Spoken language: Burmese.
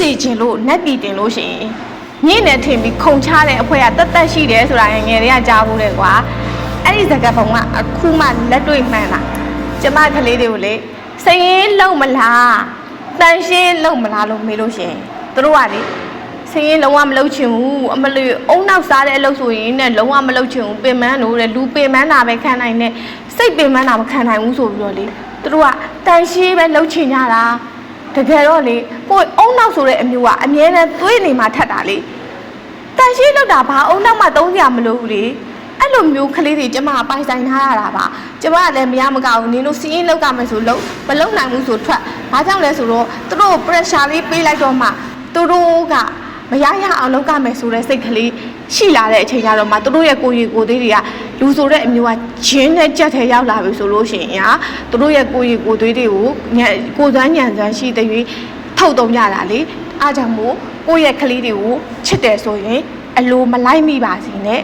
စီချင်လို့နက်ပြည်တင်လို့ရှိရင်ညင်းနေထင်ပြီးခုံချတဲ့အဖွဲကတက်တက်ရှိတယ်ဆိုတာငယ်တွေကကြားဘူးလေကွာအဲ့ဒီစကားပုံကအခုမှလက်တွေ့မှန်တာကျမကလေးတွေကိုလေစရင်လုံးမလားတန်ရှင်းလုံးမလားလို့မေးလို့ရှိရင်သူတို့ကလေစရင်လုံးဝမလုပ်ချင်ဘူးအမလီအုံနောက်စားတဲ့အလုပ်ဆိုရင်နဲ့လုံးဝမလုပ်ချင်ဘူးပင်မန်းလို့တဲ့လူပင်မန်းတာပဲခံနိုင်တဲ့စိတ်ပင်မန်းတာမခံနိုင်ဘူးဆိုပြီးတော့လေသူတို့ကတန်ရှင်းပဲလုပ်ချင်ကြတာတကယ်တော့လေကိုယ်အုံနောက်ဆိုတဲ့အမျိုးကအမြဲတမ်းသွေးနေမှထက်တာလေတန်ရှင်းလောက်တာဘာအုံနောက်မှသုံးစရာမလိုဘူးလေအဲ့လိုမျိုးကလေးတွေကျမပိုင်ဆိုင်ထားရတာပါကျမကလည်းမရမကောက်ဘူးနင်တို့စီးရင်လောက်ကမယ်ဆိုလို့မလုံနိုင်ဘူးဆိုထွက်ဘာကြောင့်လဲဆိုတော့သူတို့ pressure လေးပေးလိုက်တော့မှသူတို့ကမရရအောင်လောက်ကမယ်ဆိုတဲ့စိတ်ကလေးရှိလာတဲ့အချိန်ကျတော့မှသူတို့ရဲ့ကိုယ်ရည်ကိုယ်သေးတွေကလူဆိုတဲ့အမျိုးကဂျင်းနဲ့ကြက်ထဲရောက်လာပြီဆိုလို့ရှိရင်ဟာသူတို့ရဲ့ကိုယ်ရည်ကိုယ်သေးတွေကိုကိုယ်စွမ်းညံစွမ်းရှိတဲ့၍ထုတ်သုံးကြတာလေအားကြောင့်မို့ကိုယ့်ရဲ့ကလေးတွေကိုချစ်တယ်ဆိုရင်အလိုမလိုက်မိပါစေနဲ့